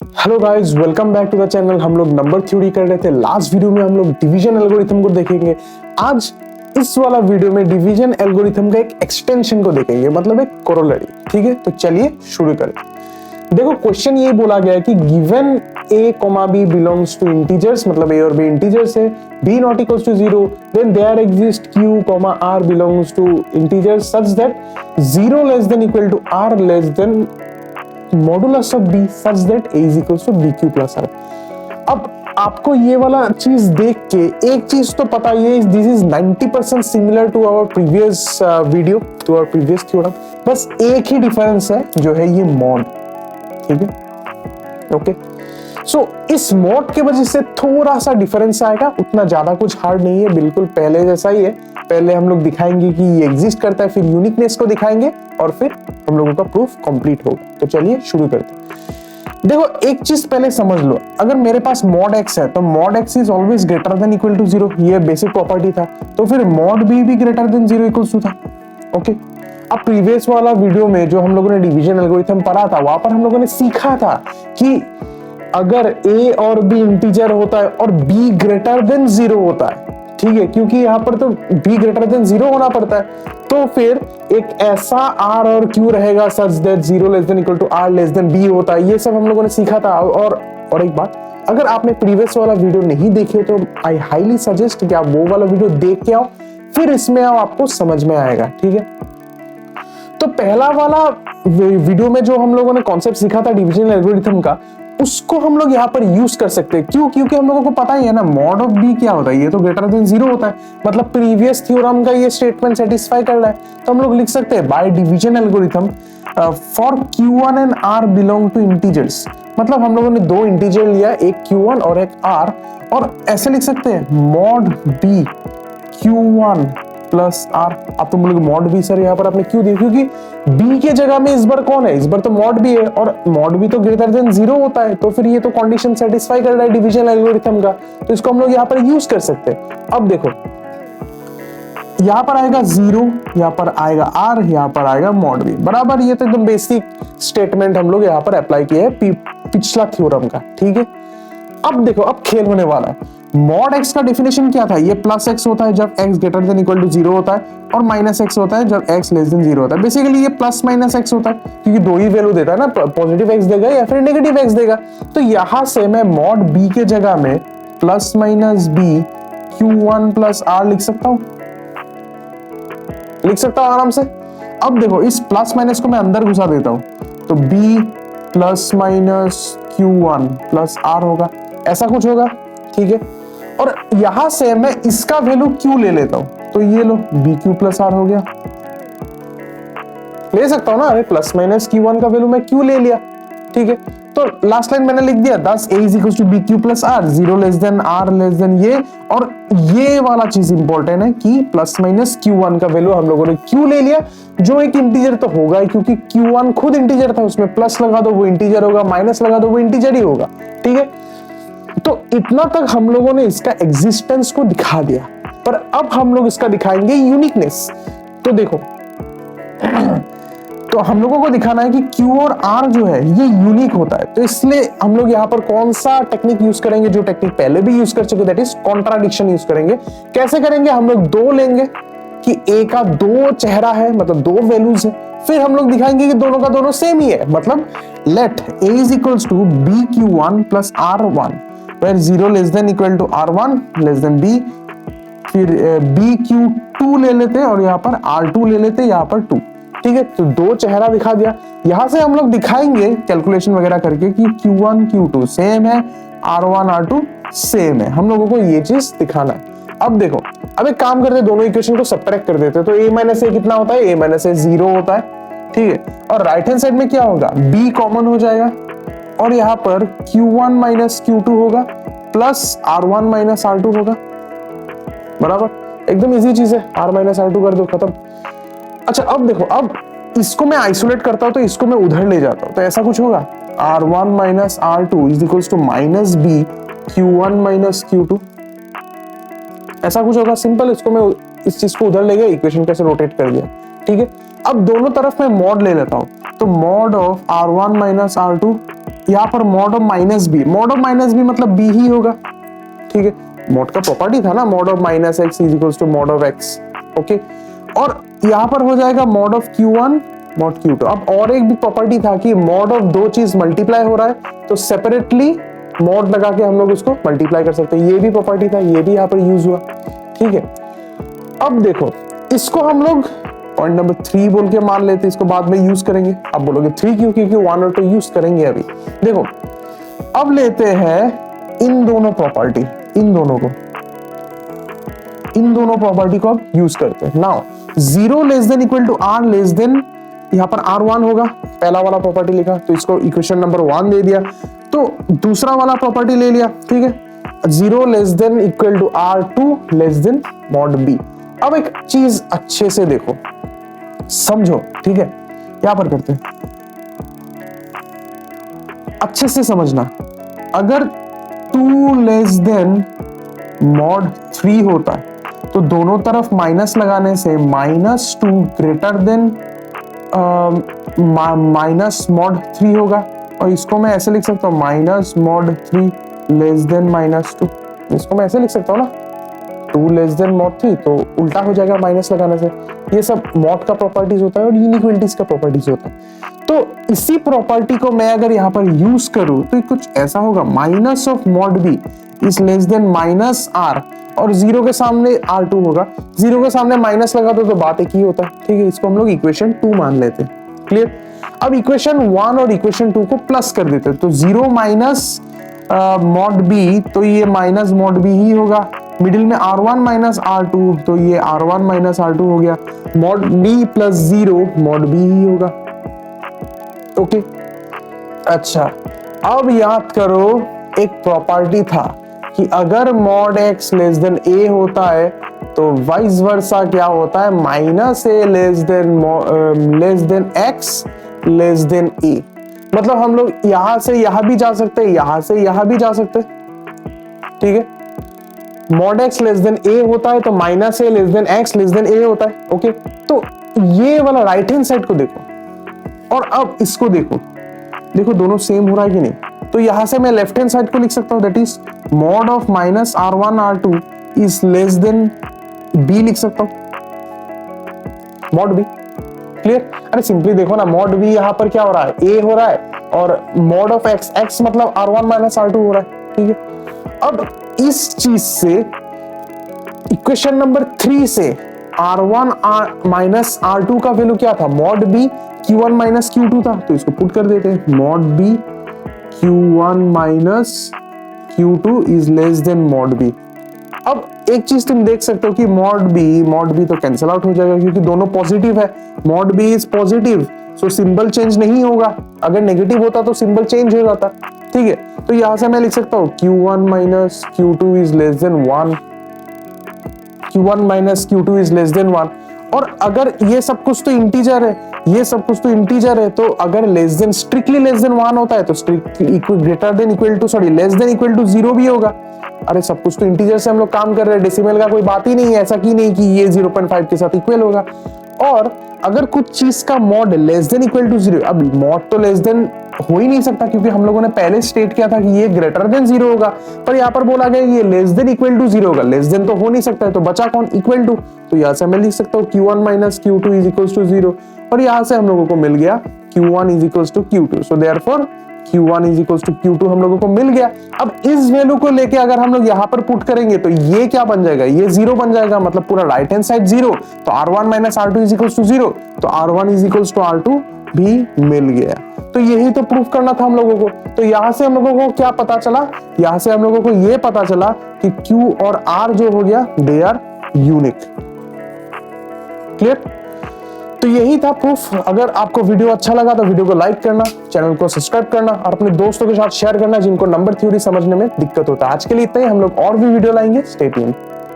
Hello guys, welcome back to the channel. हम लोग number theory कर रहे थे। लास्ट वीडियो में हम लोग डिवीजन एल्गोरिथम को देखेंगे। आज इस वाला वीडियो में डिवीजन एल्गोरिथम का एक एक्सटेंशन को देखेंगे, मतलब एक कोरोलरी। ठीक है, तो चलिए शुरू करें। देखो, क्वेश्चन ये बोला गया है कि given a, b belongs to integers, मतलब a और b इंटीजर्स है, b not equals to 0, then there exist q, r belongs to integers such that 0 less than equal to r less than modulus of b such that a is equals to bq plus r। अब आपको ये वाला चीज देख के एक चीज तो पता ही है, this is 90% similar to our previous video, to our previous theorem. बस एक ही डिफरेंस है जो है ये मॉड। ठीक है, ओके। सो इस मॉड के वजह से थोड़ा सा डिफरेंस आएगा, उतना ज्यादा कुछ हार्ड नहीं है, बिल्कुल पहले जैसा ही है। पहले हम लोग दिखाएंगे कि ये एग्जिस्ट करता है, फिर यूनिकनेस को दिखाएंगे और फिर हम लोगों का प्रूफ कंप्लीट होगा। तो चलिए शुरू करते हैं। देखो, एक चीज पहले समझ लो, अगर मेरे पास मॉड x है तो mod x is always greater than equal to 0, ये बेसिक प्रॉपर्टी था। तो फिर मॉड b भी ग्रेटर देन 0 इक्वल टू था। ओके, अब प्रीवियस वाला वीडियो में जो हम लोगों ने डिवीजन एल्गोरिथम पढ़ा था, वहां पर हम लोगों ने सीखा था कि अगर a और b इंटीजर होता है और b ग्रेटर देन 0 होता है, ठीक है, क्योंकि यहाँ पर तो b ग्रेटर देन 0 होना पड़ता है, तो फिर एक ऐसा r और q रहेगा such that 0 less than equal to r less than b होता है। ये सब हम लोगों ने सीखा था। और एक बात, अगर आपने प्रीवियस वाला वीडियो नहीं देखे तो आई हाईली सजेस्ट कि आप वो वाला वीडियो देख के आओ, फिर इसमें आओ, आपको समझ में आएगा। ठीक है, तो पहला वाला वीडियो में जो हम लोगों ने कॉन्सेप्ट सीखा था डिवीजन एल्गोरिथम का, उसको हम लोग यहाँ पर यूज कर सकते हैं। क्यों? क्योंकि हम लोगों को पता ही है ना, मॉड ऑफ बी क्या होता है, ये तो ग्रेटर देन 0 होता है, मतलब प्रीवियस थ्योरम का ये स्टेटमेंट सेटिस्फाई कर रहा है। तो हम लोग लिख सकते हैं by division algorithm for q1 and r belong to integers, मतलब हम लोगों ने दो इंटीजर लिया, एक q1 और एक r, और ऐसे लिख सकते हैं mod b q1 plus r। अब तुम लोग मॉड बी सर यहाँ पर आपने क्यों दिया? क्योंकि b के जगह में इस बार कौन है? इस बार तो मॉड बी है, और मॉड बी तो ग्रेटर देन 0 होता है, तो फिर ये तो कंडीशन सेटिस्फाई कर रहा है डिवीजन एल्गोरिथम का, तो इसको हम लोग यहाँ पर यूज कर सकते हैं। अब देखो, यहाँ पर आएगा 0, यहाँ पर आएगा r, यहाँ पर आएगा मॉड बी बराबर। ये तो एकदम बेसिक स्टेटमेंट हम लोग यहाँ पर अप्लाई किया है पिछला थ्योरम का। ठीक है, अब देखो, अब खेल होने वाला है। मॉड x का डेफिनेशन क्या था? ये प्लस x होता है जब x greater than equal to 0 होता है, और माइनस x होता है जब x लेस देन 0 होता है। बेसिकली ये प्लस माइनस x होता है, क्योंकि दो ही वैल्यू देता है ना, पॉजिटिव x देगा या फिर नेगेटिव x देगा। तो यहां से मैं मॉड b के जगह में plus minus b q1 plus r लिख सकता हूं, आराम से। अब देखो, इस प्लस माइनस को मैं अंदर घुसा देता हूं, तो b plus minus q1 plus r होगा, ऐसा कुछ होगा। ठीक है, और यहां से मैं इसका वैल्यू q ले लेता हूं, तो ये लो bq प्लस r हो गया। ले सकता हूं ना, अरे प्लस माइनस q1 का वैल्यू मैं q ले लिया। ठीक है, तो लास्ट लाइन मैंने लिख दिया, thus a is equals to bq plus r, 0 less then r less then ये। और ये वाला चीज इंपॉर्टेंट है कि प्लस माइनस q1 का वैल्यू हम लोगों ने q ले लिया, जो एक इंटीजर तो होगा ही, क्योंकि q1 खुद इंटीजर था, उसमें प्लस लगा दो वो इंटीजर होगा, माइनस लगा दो वो इंटीजर ही होगा। ठीक है, तो इतना तक हम लोगों ने इसका एग्जिस्टेंस को दिखा दिया, पर अब हम लोग इसका दिखाएंगे यूनिकनेस। तो देखो, तो हम लोगों को दिखाना है कि Q और R जो है ये यूनिक होता है, तो इसलिए हम लोग यहाँ पर कौन सा टेक्निक यूज करेंगे, जो टेक्निक पहले भी यूज कर चुके, दैट इज कॉन्ट्राडिक्शन यूज करेंगे। कैसे करेंगे? हम लोग दो लेंगे कि A का दो चेहरा है, मतलब दो वैल्यूज है, फिर हम लोग दिखाएंगे कि दोनों का दोनों सेम ही है, मतलब late A is equals to bq1 plus r1 where 0 less than equal to r1 less than b, फिर bq2 ले लेते और यहाँ पर r2 ले लेते, यहाँ पर 2। ठीक है, तो दो चेहरा दिखा दिया। यहां से हम लोग दिखाएंगे कैलकुलेशन वगैरह करके कि q1 q2 सेम है, r1 r2 सेम है, हम लोगों को ये चीज दिखाना है। अब देखो, अब एक काम करते हैं, दोनों इक्वेशन को सब्ट्रैक्ट कर देते हैं, तो a माइनस a कितना होता है? a माइनस a 0 होता है। ठीक है, और राइट हैंड साइड में क्या होगा? b कॉमन हो जाएगा, और यहाँ पर q1 माइनस q2 होगा प्लस r1 माइनस r2 होगा, बराबर। एकदम इजी चीज है, r माइनस r2 कर दो, खत्म। अच्छा, अब देखो, अब इसको मैं आइसोलेट करता हूं तो इसको मैं उधर ले जाता हूं, तो ऐसा कुछ होगा, r1 minus r2 is equals to minus b q1 minus q2, ऐसा कुछ होगा। सिंपल, इसको मैं इस चीज को उधर ले गया, इक्वेशन कैसे रोटेट कर दिया। ठीक है, अब दोनों तरफ मैं मॉड ले लेता हूं, तो mod of r1 minus r2 यहाँ पर mod of minus B, mod of minus B मतलब बी ही होगा, ठीक है, मॉड का प्रॉपर्टी था ना, mod of minus X is equals to mod of X, okay. और यहाँ पर हो जाएगा mod of Q1 mod Q2। अब और एक भी प्रॉपर्टी था कि मॉड ऑफ दो चीज मल्टीप्लाई हो रहा है तो सेपरेटली मॉड लगा के हम लोग उसको मल्टीप्लाई कर सकते हैं, ये भी प्रॉपर्टी था, ये भी यहाँ पर यूज हुआ, ठीक है। अब देखो इसको हम लोग पॉइंट नंबर 3 बोल के मान लेते, इसको बाद में यूज करेंगे। अब बोलोगे 3 क्यों, क्योंकि 1 और 2 यूज करेंगे अभी। देखो अब लेते हैं इन दोनों प्रॉपर्टी, इन दोनों प्रॉपर्टी को अब यूज करते हैं। Now 0 less than equal to r less than, यहाँ पर r1 होगा, पहला वाला प्रॉपर्टी लिखा तो इसको इक्वेशन नंबर 1 दे दिया, तो दूसरा वाला प्रॉपर्टी ले लिया, ठीक है, 0 less than equal to r2 less than mod b। अब एक चीज अच्छे से देखो, समझो, ठीक है, यहां पर करते हैं, अच्छे से समझना। अगर 2 लेस देन मॉड 3 होता है तो दोनों तरफ माइनस लगाने से -2 ग्रेटर देन माइनस मॉड 3 होगा, और इसको मैं ऐसे लिख सकता हूँ माइनस मॉड 3 लेस देन -2, इसको मैं ऐसे लिख सकता हूँ ना, 2 लेस देन मॉड 3 तो उल्टा हो जाएगा माइनस लगाने से। ये सब मॉड का प्रॉपर्टीज होता है और इनइक्वालिटीज का प्रॉपर्टीज होता है। तो इसी प्रॉपर्टी को मैं अगर यहाँ पर यूज करूँ तो कुछ ऐसा होगा, minus of mod B is less than minus R, और 0 के सामने r2 होगा, 0 के सामने माइनस लगा तो बात एक ही होता है, ठीक है। इसको हम लोग इक्वेशन 2 मान लेते हैं, क्लियर। अब इक्वेशन 1 और इक्वेशन 2 को प्लस कर देते हैं, तो 0 माइनस मॉड बी तो ये माइनस मॉड बी ही होगा, मिडिल में r1 माइनस r2 तो ये r1 माइनस r2 हो गया, mod b plus 0 mod b ही होगा, ओके। अच्छा अब याद करो एक प्रॉपर्टी था कि अगर mod x less than a होता है तो वाइस वर्सा क्या होता है, minus a less than x less than a। मतलब हम लोग यहां से यहां भी जा सकते हैं, यहां से यहां भी जा सकते हैं, ठीक है। Mod x less than a होता है तो minus a less than x less than a होता है, ओके। तो ये वाला राइट हैंड साइड को देखो और अब इसको देखो, देखो दोनों सेम हो रहा है कि नहीं। तो यहां से मैं लेफ्ट हैंड साइड को लिख सकता हूं, that is mod of minus r1 r2 is less than b लिख सकता हूं, मॉड b, क्लियर। अरे सिंपली देखो ना, मॉड b यहां पर क्या हो रहा है, a हो रहा है, और मॉड ऑफ x, x मतलब r1 माइनस r2 हो रहा है, ठीक है। अब इस चीज से इक्वेशन नंबर 3 से r1 माइनस r2 का वैल्यू क्या था, mod b q1 minus q2 था, तो इसको पुट कर देते हैं, mod b q1 minus q2 is less than mod b। अब एक चीज तुम देख सकते हो कि मॉड b तो कैंसिल आउट हो जाएगा क्योंकि दोनों पॉजिटिव है, mod b is positive so symbol change नहीं होगा, अगर नेगेटिव होता तो सिंबल चेंज हो जाता, ठीक है। तो यहां से मैं लिख सकता हूं q1 minus q2 is less than 1, q1 minus q2 is less than 1। और अगर ये सब कुछ तो इंटीजर है, ये सब कुछ तो इंटीजर है, तो अगर less than strictly less than 1 होता है तो strictly greater than equal to less than equal to 0 भी होगा। अरे सब कुछ तो इंटीजर से हम लोग काम कर रहे हैं, डेसिमल का कोई बात ही नहीं है, ऐसा की नहीं कि ये 0.5 के साथ इक्वल होगा। और अगर कुछ चीज का mod less than equal to 0, अब मॉड तो लेस देन हो ही नहीं सकता क्योंकि हम लोगों ने पहले स्टेट किया था कि ये ग्रेटर देन 0 होगा, पर यहाँ पर बोला गया ये लेस देन इक्वल टू 0 होगा, लेस देन तो हो नहीं सकता है, तो बचा कौन, इक्वल टू। तो यहाँ से मैं लिख सकता हूँ q1 minus q2 is equals to 0, और यहाँ से हम लोगों को मिल गया q1 is equals to q2, so therefore q1 is equals to q2 हम लोगों को मिल गया। अब इस वैल्यू को लेके अगर हम लोग यहाँ पर पुट करेंगे तो ये क्या बन जाएगा, ये 0 बन जाएगा, मतलब पूरा राइट हैंड साइड 0, तो r1 minus r2 is equals to 0, तो r1 is equals to r2 भी मिल गया। तो यही तो प्रूफ करना था हम लोगों को। तो यहां से हम लोगों को क्या पता चला, यहां से हम लोगों को ये पता चला कि q और r जो हो गया दे आर यूनिक, क्लियर। तो यही था प्रूफ। अगर आपको वीडियो अच्छा लगा तो वीडियो को लाइक करना, चैनल को सब्सक्राइब करना और अपने दोस्तों के साथ शेयर करना जिनको नंबर थ्योरी समझने में दिक्कत होता है। आज के लिए इतना ही, हम लोग और भी वीडियो लाएंगे, स्टे ट्यून्ड।